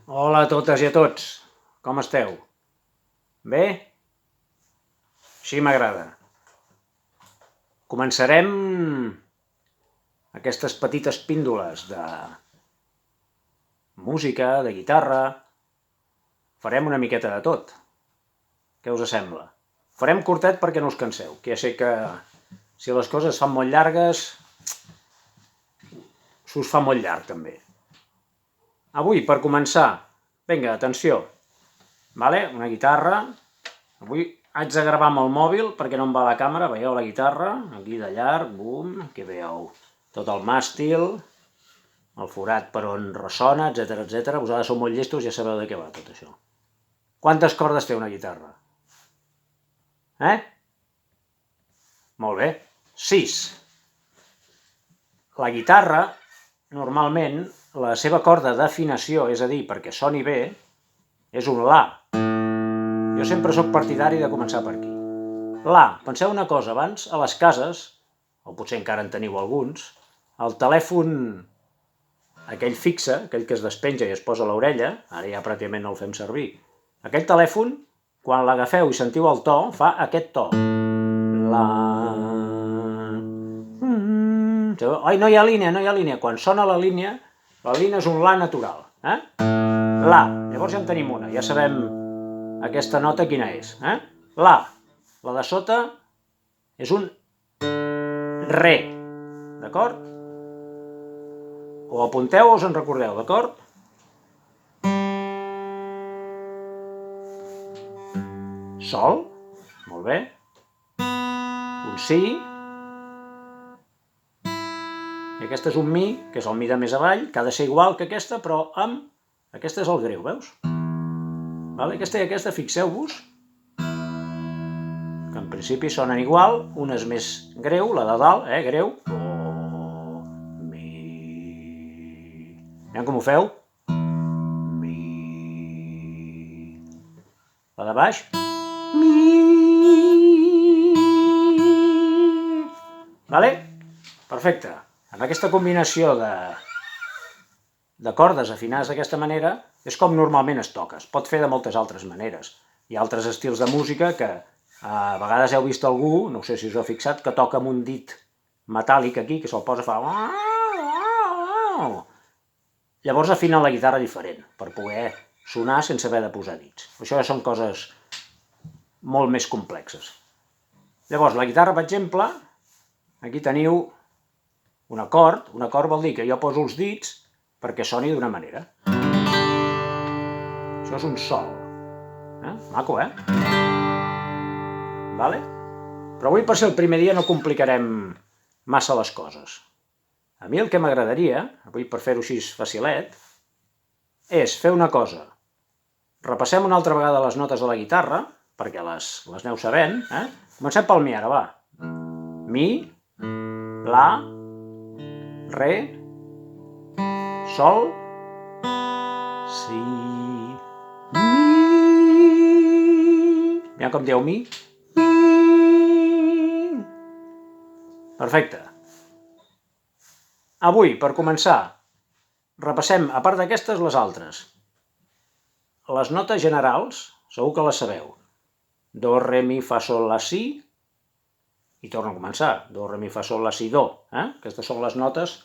Hola a totes i a tots, com esteu? Bé? Així m'agrada. Començarem aquestes petites píndoles de música, de guitarra. Farem una miqueta de tot. Què us sembla? Farem curtet perquè no us canseu, que ja sé que si les coses es fan molt llargues, s'us fa molt llarg també. Avui, per començar, vinga, atenció, vale? Una guitarra. Avui haig de gravar amb el mòbil perquè no em va la càmera, veieu la guitarra, aquí de llarg, bum, aquí veieu tot el màstil, el forat per on ressona, etc. Vosaltres sou molt llestos, ja sabeu de què va tot això. Quantes cordes té una guitarra? Molt bé, 6. La guitarra, normalment, la seva corda d'afinació, és a dir, perquè soni bé, és un La. Jo sempre sóc partidari de començar per aquí. La, penseu una cosa, abans a les cases, o potser encara en teniu alguns, el telèfon, aquell fixe, aquell que es despenja i es posa a l'orella, ara ja pràcticament no el fem servir, aquell telèfon, quan l'agafeu i sentiu el to, fa aquest to. La... Ai, no hi ha línia, Quan sona la línia és un La natural. La, llavors ja en tenim una, ja sabem aquesta nota quina és. La de sota és un Re, d'acord? O apunteu o us en recordeu, d'acord? Sol, molt bé. Un Si. I aquesta és un Mi, que és el Mi de més avall, que ha de ser igual que aquesta, però amb... Aquesta és el greu, veus? Aquesta i aquesta, fixeu-vos, que en principi sonen igual, una és més greu, la de dalt, greu. Do, Mi... Veieu com ho feu? Mi... La de baix? Mi... Vale? Perfecte. Amb aquesta combinació de cordes afinades d'aquesta manera és com normalment es toca. Es pot fer de moltes altres maneres. Hi ha altres estils de música que a vegades heu vist algú, no sé si us heu fixat, que toca amb un dit metàl·lic aquí, que se'l posa fa... Llavors afinen la guitarra diferent, per poder sonar sense haver de posar dits. Això ja són coses molt més complexes. Llavors, la guitarra, per exemple, aquí teniu un acord. Un acord vol dir que jo poso els dits perquè soni d'una manera. Això és un Sol. Maco, Vale? Però avui, per ser el primer dia, no complicarem massa les coses. A mi el que m'agradaria, avui per fer-ho així facilet, és fer una cosa. Repassem una altra vegada les notes de la guitarra, perquè les aneu sabent. Comencem pel Mi ara, va. Mi, La, Re, Sol, Si, Mi. Veieu com dieu Mi? Mi. Perfecte. Avui, per començar, repassem, a part d'aquestes, les altres. Les notes generals, segur que les sabeu. Do, Re, Mi, Fa, Sol, La, Si. I torno a començar. Do, Re, Mi, Fa, Sol, La, Si, Do. Aquestes són les notes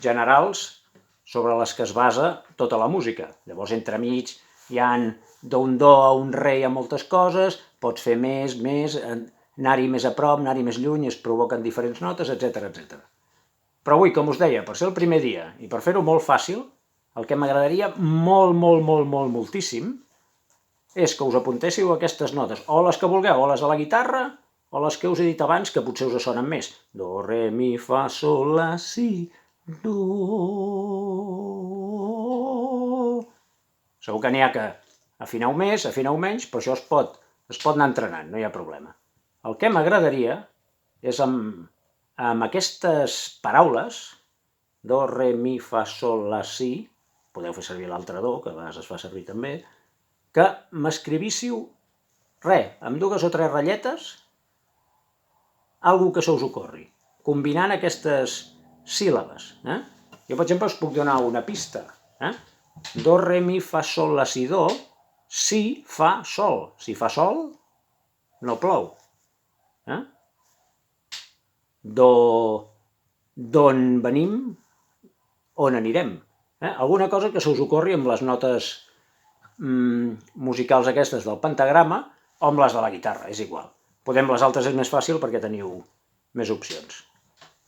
generals sobre les que es basa tota la música. Llavors, entremig, hi ha d'un Do a un Re hi ha moltes coses, pots fer més, anar-hi més a prop, anar-hi més lluny, es provoquen diferents notes, etc. Però avui, com us deia, per ser el primer dia i per fer-ho molt fàcil, el que m'agradaria moltíssim és que us apuntéssiu aquestes notes, o les que vulgueu, o les de la guitarra, o les que us he dit abans, que potser us sonen més. Do, Re, Mi, Fa, Sol, La, Si, Do... Segur que n'hi ha que afineu més, afineu menys, però això es pot anar entrenant, no hi ha problema. El que m'agradaria és amb aquestes paraules, Do, Re, Mi, Fa, Sol, La, Si, podeu fer servir l'altre Do, que a vegades es fa servir també, que m'escrivíssiu amb 2 o 3 ratlletes, alguna que se us ocorri, combinant aquestes síl·labes. Jo, per exemple, us puc donar una pista. Do, re, mi, fa, sol, la, si, do. Si, fa, sol. Si fa sol, no plou. D'on venim, on anirem. Alguna cosa que se us ocorri amb les notes musicals aquestes del pentagrama o amb les de la guitarra, és igual. Les altres és més fàcil perquè teniu més opcions.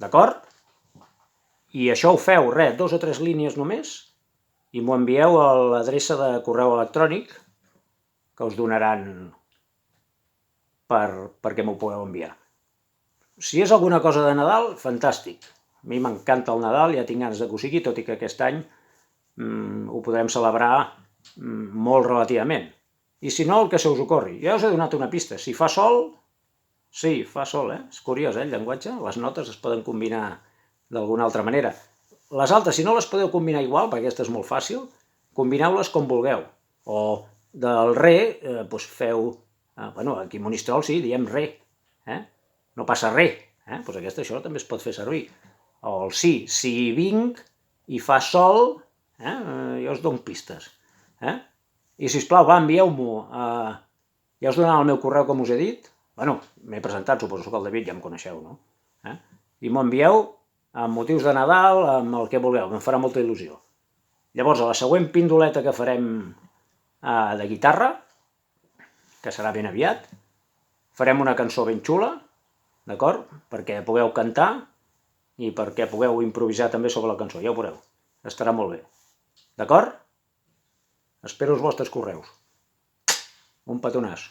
D'acord? I això ho feu, 2 o 3 línies només, i m'ho envieu a l'adreça de correu electrònic que us donaran perquè m'ho pugueu enviar. Si és alguna cosa de Nadal, fantàstic. A mi m'encanta el Nadal, ja tinc ganes que ho sigui, tot i que aquest any ho podrem celebrar molt relativament. I si no, el que se us ocorri. Ja us he donat una pista. Si fa sol, sí, fa sol, És curiós, el llenguatge. Les notes es poden combinar d'alguna altra manera. Les altres, si no les podeu combinar igual, perquè aquesta és molt fàcil, combineu-les com vulgueu. O del re, doncs feu... aquí a Monistrol sí, diem re. No passa res. Doncs això també es pot fer servir. O el sí, si vinc i fa sol, jo us dono pistes. I sisplau, envieu-m'ho. Ja us donaran el meu correu, com us he dit. M'he presentat, suposo que el David ja em coneixeu, no? I m'ho envieu amb motius de Nadal, amb el que vulgueu, em farà molta il·lusió. Llavors, a la següent pindoleta que farem de guitarra, que serà ben aviat, farem una cançó ben xula, d'acord? Perquè pugueu cantar i perquè pugueu improvisar també sobre la cançó, ja ho veureu. Estarà molt bé. D'acord? Espero els vostres correus. Un petonàs.